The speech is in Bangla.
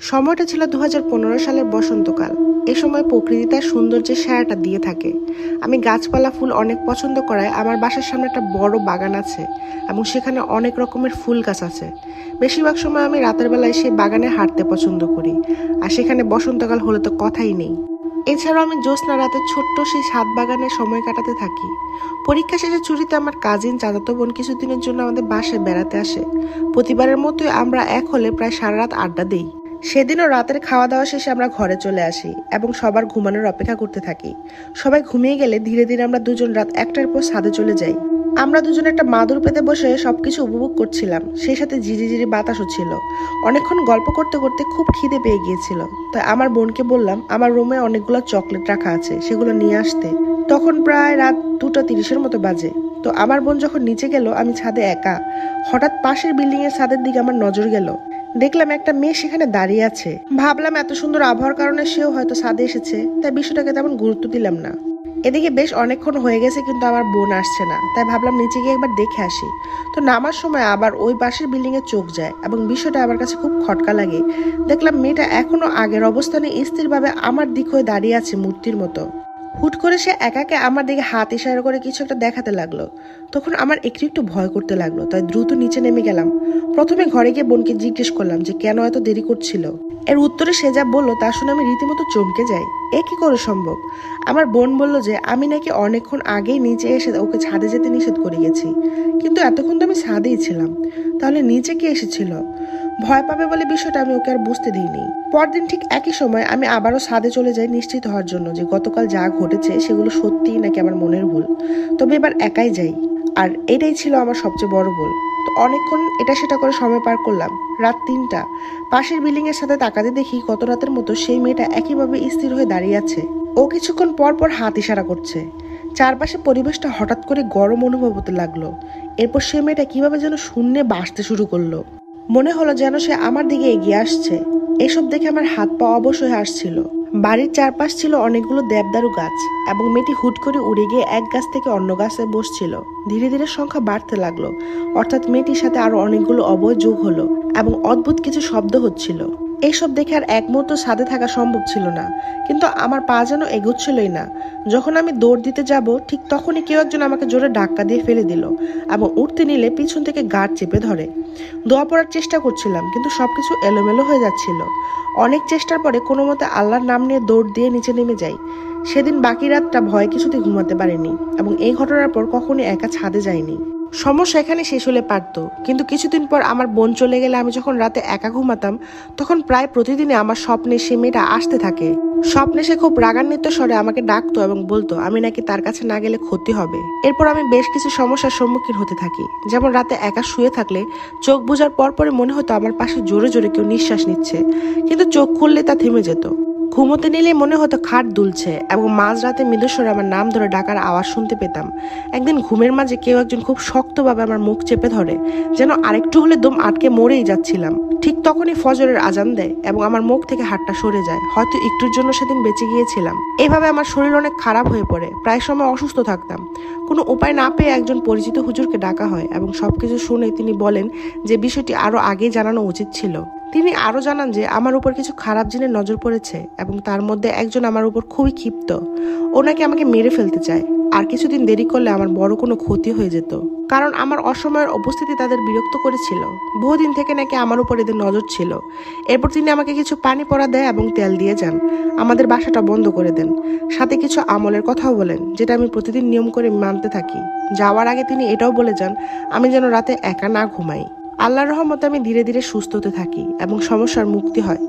সময়টা ছিল 2015 সালের বসন্তকাল। এ সময় প্রকৃতি তার সৌন্দর্যের সায়াটা দিয়ে থাকে। আমি গাছপালা ফুল অনেক পছন্দ করায় আমার বাসার সামনে একটা বড় বাগান আছে এবং সেখানে অনেক রকমের ফুল গাছ আছে। বেশিরভাগ সময় আমি রাতের বেলায় সেই বাগানে হাঁটতে পছন্দ করি, আর সেখানে বসন্তকাল হলে তো কথাই নেই। এছাড়াও আমি জ্যোৎস্না রাতে ছোট্ট সেই ছাদ বাগানে সময় কাটাতে থাকি। পরীক্ষা শেষে ছুটিতে আমার কাজিন চাচাতো বোন কিছুদিনের জন্য আমাদের বাসায় বেড়াতে আসে। প্রতিবারের মতোই আমরা এক হলে প্রায় সারা রাত আড্ডা দিই। সেদিনও রাতের খাওয়া দাওয়া শেষে আমরা ঘরে চলে আসি এবং সবার ঘুমানোর অপেক্ষা করতে থাকি। সবাই ঘুমিয়ে গেলে ধীরে ধীরে আমরা দুজন রাত 1টার পর ছাদে চলে যাই। আমরা দুজন একটা মাদুর পেতে বসে সবকিছু উপভোগ করছিলাম, সেই সাথে ঝিরিঝিরি বাতাসও ছিল। অনেকক্ষণ গল্প করতে করতে খুব খিদে পেয়ে গিয়েছিল, তাই আমার বোনকে বললাম আমার রুমে অনেকগুলো চকলেট রাখা আছে, সেগুলো নিয়ে আসতে। তখন প্রায় রাত 2:30 মতো বাজে। তো আমার বোন যখন নিচে গেল, আমি ছাদে একা। হঠাৎ পাশের বিল্ডিং এর ছাদের দিকে আমার নজর গেল। দেখলাম একটা মেয়ে সেখানে দাঁড়িয়ে আছে। ভাবলাম এত সুন্দর আবহাওয়ার কারণে সেও হয়তো ছাদে এসেছে, তাই বিষয়টাকে তেমন গুরুত্ব দিলাম না। এদিকে বেশ অনেকক্ষণ হয়ে গেছে কিন্তু আমার বোন আসছে না, তাই ভাবলাম নিচে গিয়ে একবার দেখে আসি। তো নামার সময় আবার ওই পাশের বিল্ডিং এ চোখ যায় এবং বিষয়টা আমার কাছে খুব খটকা লাগে। দেখলাম মেয়েটা এখনো আগের অবস্থানে স্থিরভাবে আমার দিক হয়ে দাঁড়িয়ে আছে মূর্তির মতো। হুট করে সে একাকে আমার দিকে হাত ইশারা করে কিছু একটা দেখাতে লাগলো। তখন আমার একটু একটু ভয় করতে লাগলো, তাই দ্রুত নিচে নেমে গেলাম। প্রথমে ঘরে গিয়ে বোনকে জিজ্ঞেস করলাম যে কেন এত দেরি করছিল। এর উত্তরে সে যা বললো তা শুনে আমি রীতিমতো চমকে যাই। এ কি করে সম্ভব? আমার বোন বলল যে আমি নাকি অনেকক্ষণ আগেই নিচে এসে ওকে ছাদে যেতে নিষেধ করে গেছি, কিন্তু এতক্ষণ তো আমি ছাদেই ছিলাম। তাহলে নিচে কে এসেছিল? ভয় পাবে বলে বিষয়টা আমি ওকে আর বুঝতে দিইনি। পরদিন ঠিক একই সময় আমি আবারও ছাদে চলে যাই নিশ্চিত হওয়ার জন্য যে গতকাল যা ঘটেছে সেগুলো সত্যিই নাকি আমার মনের ভুল। তবে এবার একাই যাই, আর এটাই ছিল আমার সবচেয়ে বড় ভুল। তো অনেকক্ষণ এটা সেটা করে সময় পার করলাম। রাত 3টা। পাশের বিল্ডিং এর সাথে তাকাতে দেখি গত রাতের মতো সেই মেয়েটা একইভাবে স্থির হয়ে দাঁড়িয়ে আছে। ও কিছুক্ষণ পর পর হাত ইশারা করছে। চারপাশে পরিবেশটা হঠাৎ করে গরম অনুভব হতে লাগলো। এরপর সে মেয়েটা কিভাবে যেন শূন্যে বাসতে শুরু করলো। মনে হলো যেন সে আমার দিকে এগিয়ে আসছে। এসব দেখে আমার হাত পা অবশ হয়ে আসছিল। বাড়ির চারপাশ ছিল অনেকগুলো দেবদারু গাছ এবং মেয়েটি হুট করে উড়ে গিয়ে এক গাছ থেকে অন্য গাছে বসছিল। ধীরে ধীরে সংখ্যা বাড়তে লাগলো, অর্থাৎ মেয়েটির সাথে আরো অনেকগুলো অবয় যোগ হলো এবং অদ্ভুত কিছু শব্দ হচ্ছিল। এইসব দেখে আর এক মুহূর্ত ছাদে থাকা সম্ভব ছিল না, কিন্তু আমার পা যেন এগোচ্ছিলই না। যখন আমি দৌড় দিতে যাব ঠিক তখনই কেউ একজন আমাকে জোরে ধাক্কা দিয়ে ফেলে দিল এবং উঠতে নিলে পিছন থেকে গাঢ় চেপে ধরে। দোয়া পড়ার চেষ্টা করছিলাম, কিন্তু সবকিছু এলোমেলো হয়ে যাচ্ছিল। অনেক চেষ্টার পরে কোনো মতে আল্লাহর নাম নিয়ে দৌড় দিয়ে নিচে নেমে যাই। সেদিন বাকি রাতটা ভয়ে কিছুতে ঘুমাতে পারিনি এবং এই ঘটনার পর কখনই একা ছাদে যাইনি। সমস্যা এখানে শেষ হলে পারতো, কিন্তু কিছুদিন পর আমার বোন চলে গেলে আমি যখন রাতে একা ঘুমাতাম তখন প্রায় প্রতিদিনই আমার স্বপ্নে সে মেয়েটা আসতে থাকে। স্বপ্নে সে খুব রাগান্বিত স্বরে আমাকে ডাকতো এবং বলতো আমি নাকি তার কাছে না গেলে ক্ষতি হবে। এরপর আমি বেশ কিছু সমস্যার সম্মুখীন হতে থাকি, যেমন রাতে একা শুয়ে থাকলে চোখ বুজার পরপরই মনে হতো আমার পাশে জোরে জোরে কেউ নিঃশ্বাস নিচ্ছে, কিন্তু চোখ খুললে তা থেমে যেত। ঘুমোতে নিলে মনে হতো খাট দুলছে এবং মাঝরাতে মৃদুস্বরে আমার নাম ধরে ডাকার আওয়াজ শুনতে পেতাম। একদিন ঘুমের মাঝে কেউ একজন খুব শক্তভাবে আমার মুখ চেপে ধরে, যেন আরেকটু হলে দম আটকে মরেই যাচ্ছিলাম। ঠিক তখনই ফজরের আজান দেয় এবং আমার মুখ থেকে হাতটা সরে যায়। হয়তো একটুর জন্য সেদিন বেঁচে গিয়েছিলাম। এভাবে আমার শরীর অনেক খারাপ হয়ে পড়ে, প্রায় সময় অসুস্থ থাকতাম। কোনো উপায় না পেয়ে একজন পরিচিত হুজুরকে ডাকা হয় এবং সবকিছু শুনে তিনি বলেন যে বিষয়টি আরো আগে জানানো উচিত ছিল। তিনি আরো জানান যে আমার উপর কিছু খারাপ জিনের নজর পড়েছে এবং তার মধ্যে একজন আমার উপর খুবই ক্ষিপ্ত। ও নাকি আমাকে মেরে ফেলতে চায়, আর কিছুদিন দেরি করলে আমার বড় কোনো ক্ষতি হয়ে যেত, কারণ আমার অসময়ের উপস্থিতি তাদের বিরক্ত করেছিল। বহুদিন থেকে নাকি আমার উপর এদের নজর ছিল। এরপর তিনি আমাকে কিছু পানি পড়া দেয় এবং তেল দিয়ে যান। আমাদের বাসাটা বন্ধ করে দেন, সাথে কিছু আমলের কথাও বলেন, যেটা আমি প্রতিদিন নিয়ম করে মানতে থাকি। যাওয়ার আগে তিনি এটাও বলে যান আমি যেন রাতে একা না ঘুমাই। আল্লাহর রহমতে আমি ধীরে ধীরে সুস্থ হতে থাকি এবং সমস্যার মুক্তি হয়।